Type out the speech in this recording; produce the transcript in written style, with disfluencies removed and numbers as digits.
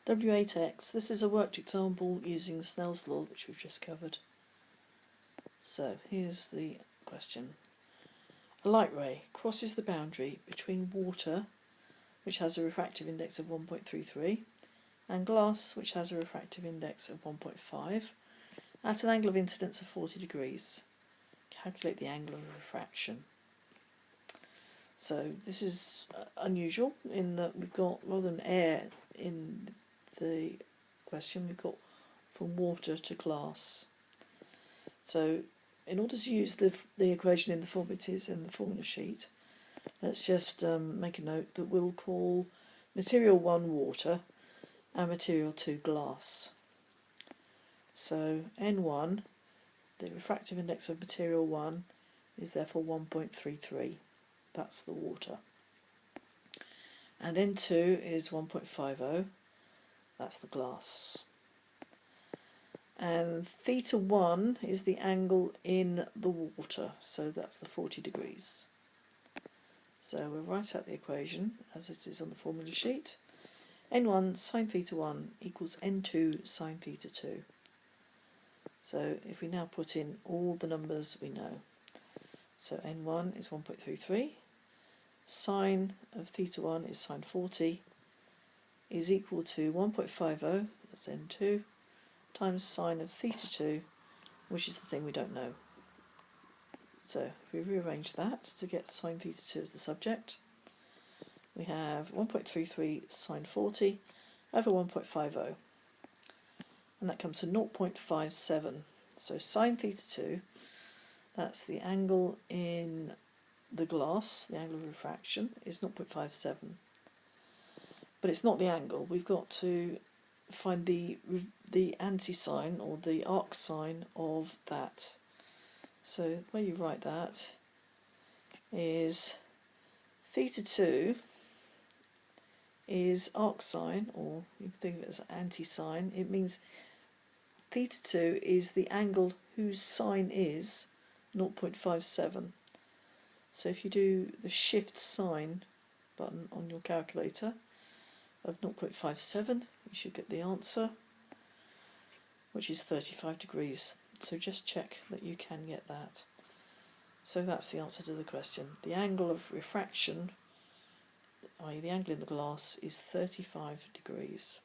W8x, this is a worked example using Snell's law, which we've just covered. So here's the question. A light ray crosses the boundary between water, which has a refractive index of 1.33, and glass, which has a refractive index of 1.5, at an angle of incidence of 40 degrees. Calculate the angle of refraction. So this is unusual in that we've got, rather than air in the question, we've got from water to glass. So in order to use the equation in the form it is in the formula sheet, let's just make a note that we'll call material 1 water and material 2 glass. So N1, the refractive index of material 1, is therefore 1.33. That's the water. And N2 is 1.50. That's the glass. And theta 1 is the angle in the water, so that's the 40 degrees. So we'll write out the equation as it is on the formula sheet. N1 sine theta 1 equals N2 sine theta 2. So if we now put in all the numbers we know. So N1 is 1.33. Sine of theta 1 is sine 40, is equal to 1.50, that's N2, times sine of theta 2, which is the thing we don't know. So if we rearrange that to get sine theta 2 as the subject, we have 1.33 sine 40 over 1.50, and that comes to 0.57. So sine theta 2, that's the angle in the glass, the angle of refraction, is 0.57. But it's not the angle. We've got to find the anti-sign or the arc sign of that. So the way you write that is theta 2 is arc sign, or you can think of it as anti-sign. It means theta 2 is the angle whose sign is 0.57. So if you do the shift sign button on your calculator of 0.57, you should get the answer, which is 35 degrees. So just check that you can get that. So that's the answer to the question. The angle of refraction, i.e. the angle in the glass, is 35 degrees.